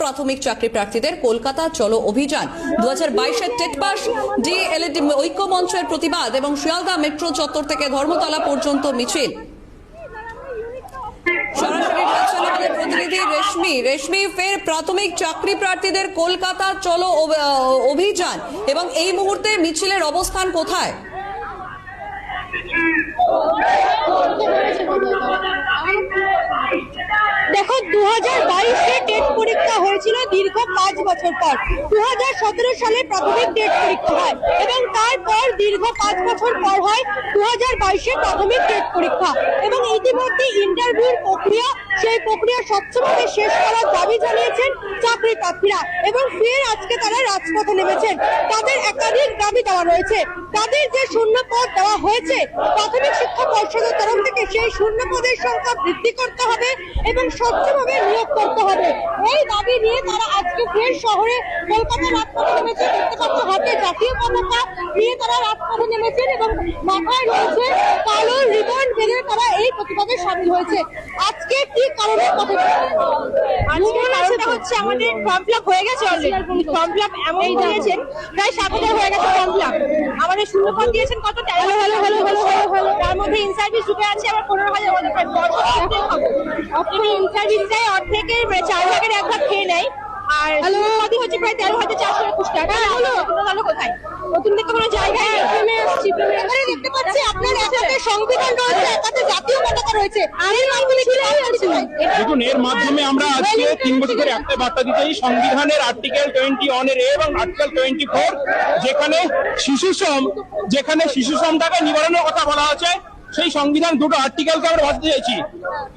প্রাথমিক চাকরি প্রার্থীদের কলকাতা চলো অভিযান। 2022-এর টেট পাস ডিএলএড ঐক্য মঞ্চের প্রতিবাদ এবং শিয়ালদা মেট্রো চত্বর থেকে ধর্মতলা পর্যন্ত মিছিল। সরাসরি রয়েছেন আমাদের প্রতিনিধি রেশমি। ফের প্রাথমিক চাকরি প্রার্থীদের কলকাতা চলো অভিযান এবং এই মুহূর্তে মিছিলের অবস্থান কোথায়? দেখো, 2022-এ টেট পরীক্ষা হয়েছিল দীর্ঘ 5 বছর পর। 2017 সালে প্রাথমিক টেট পরীক্ষা হয় এবং তারপর দীর্ঘ 5 বছর পর হয় 2022-এ প্রাথমিক টেট পরীক্ষা। এবং ইতিমধ্যে ইন্টারভিউর প্রক্রিয়া, সেই প্রক্রিয়া স্বচ্ছভাবে শেষ করার দাবি জানিয়েছেন চাকরি প্রার্থীরা এবং ফের আজকে তারা রাজপথে নেমেছেন। তাদের একাধিক দাবি দেওয়া রয়েছে। তাদের যে শূন্য পদ দেওয়া হয়েছে প্রাথমিক শিক্ষা পর্ষদের তরফ থেকে, সেই শূন্য পদের সংখ্যা বৃদ্ধি করতে হবে এবং স্বচ্ছভাবে নিয়োগ করতে হবে। এই দাবি নিয়ে তারা আজকে ফের শহরে কলকাতার রাজপথে নেমেছে। দেখতে পাচ্ছ, হাতে জাতীয় পতাকা নিয়ে তারা রাজপথে নেমেছেন এবং মাথায় রয়েছে কালো রিবন বেঁধে তারা এই প্রতিবাদে সামিল হয়েছে। আজকে কি কারণে পথে আজকে কারণটা হচ্ছে আমাদের ফর্ম ফিল আপ হয়ে গেছে অলরেডি। ফর্ম ফিল আপ এমন দিয়েছেন প্রায় 7,000 হয়ে গেছে ফর্ম ফিল আপ। আমাদের শূন্য পদ দিয়েছেন কত? তার মধ্যে ইন সার্ভিস ঢুকে আছে আবার 15,000 মতো। ইন সার্ভিস দেয় অর্ধেকের 4 ভাগের 1 ভাগ খেয়ে নেয়। আর পদই হচ্ছে প্রায় 13,421 টাকা। হলো কোথায়? নতুন দেখতে কোনো জায়গায় নেমে আসছি। এখানে দেখতে পাচ্ছি আপনার একাতে সংবিধান রয়েছে, একাতে জাতীয় পতাকা রয়েছে। দেখুন, এর মাধ্যমে আমরা আজকে 3 বছর ধরে একটা বার্তা দিতে চাই। সংবিধানের আর্টিকেল 21 এর এবং আর্টিকেল 24, যেখানে শিশু শ্রমটাকে নিবারণের কথা বলা আছে, সেই সংবিধান দুটো আর্টিকেলকে আমরা বাঁচতে চাইছি।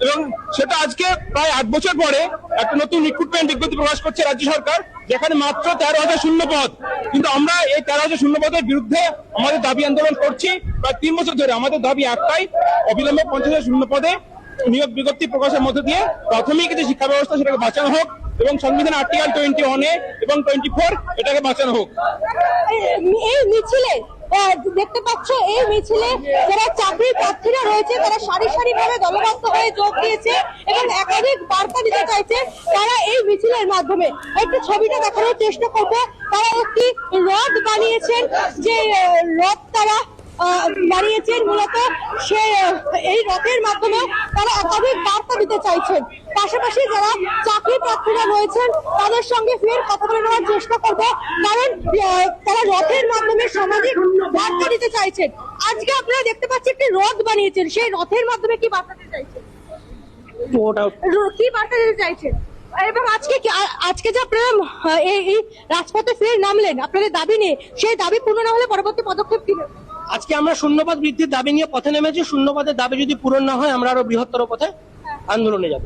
এবং সেটা আজকে প্রায় 8 বছর পরে একটা নতুন রিক্রুটমেন্ট বিজ্ঞপ্তি প্রকাশ করছে রাজ্য সরকার, যেখানে মাত্র 13,000 শূন্য পদ। কিন্তু আমরা এই 13,000 শূন্য পদের বিরুদ্ধে আমাদের দাবি আন্দোলন করছি প্রায় 3 বছর ধরে। আমাদের দাবি একটাই, অবিলম্বে 50,000 শূন্য পদে নিয়োগ বিজ্ঞপ্তি প্রকাশের মধ্যে দিয়ে প্রাথমিক যে শিক্ষা ব্যবস্থা সেটাকে বাঁচানো হোক এবং সংবিধান আর্টিকেল 21 এবং 24 এটাকে বাঁচানো হোক। এই মিছিলে দেখতে পাচ্ছ, এই মিছিলে যারা চাকরি প্রার্থীরা রয়েছে তারা সারি সারি ভাবে দলবদ্ধ হয়ে যোগ দিয়েছে এবং একাধিক বার্তা দিতে চাইছে তারা এই মিছিলের মাধ্যমে। একটু ছবিটা দেখানোর চেষ্টা করবো। তারা একটি রথ বানিয়েছেন, যে রথ তারা বানিয়েছেন মূলত এই রথের মাধ্যমে তারা একাধিক বার্তা দিতে চাইছেন। পাশাপাশি যারা চাকরি প্রার্থীরা রয়েছেন তাদের সঙ্গে ফের কথা বলে নেওয়ার চেষ্টা করবো, কারণ তারা রথের মাধ্যমে সামাজিক বার্তা দিতে চাইছেন। আজকে আপনারা দেখতে পাচ্ছেন একটি রথ বানিয়েছেন, সেই রথের মাধ্যমে কি বার্তা দিতে চাইছেন? কি বার্তা দিতে চাইছেন? এবং আজকে যে আপনারা এই রাজপথে ফের নামলেন আপনাদের দাবি নিয়ে, সেই দাবি পূর্ণ না হলে পরবর্তী পদক্ষেপ কি? আজকে আমরা শূন্যপদ বৃদ্ধির দাবি নিয়ে পথে নেমেছি। শূন্যপদের দাবি যদি পূরণ না হয় আমরা আরো বৃহত্তর পথে আন্দোলনে যাব।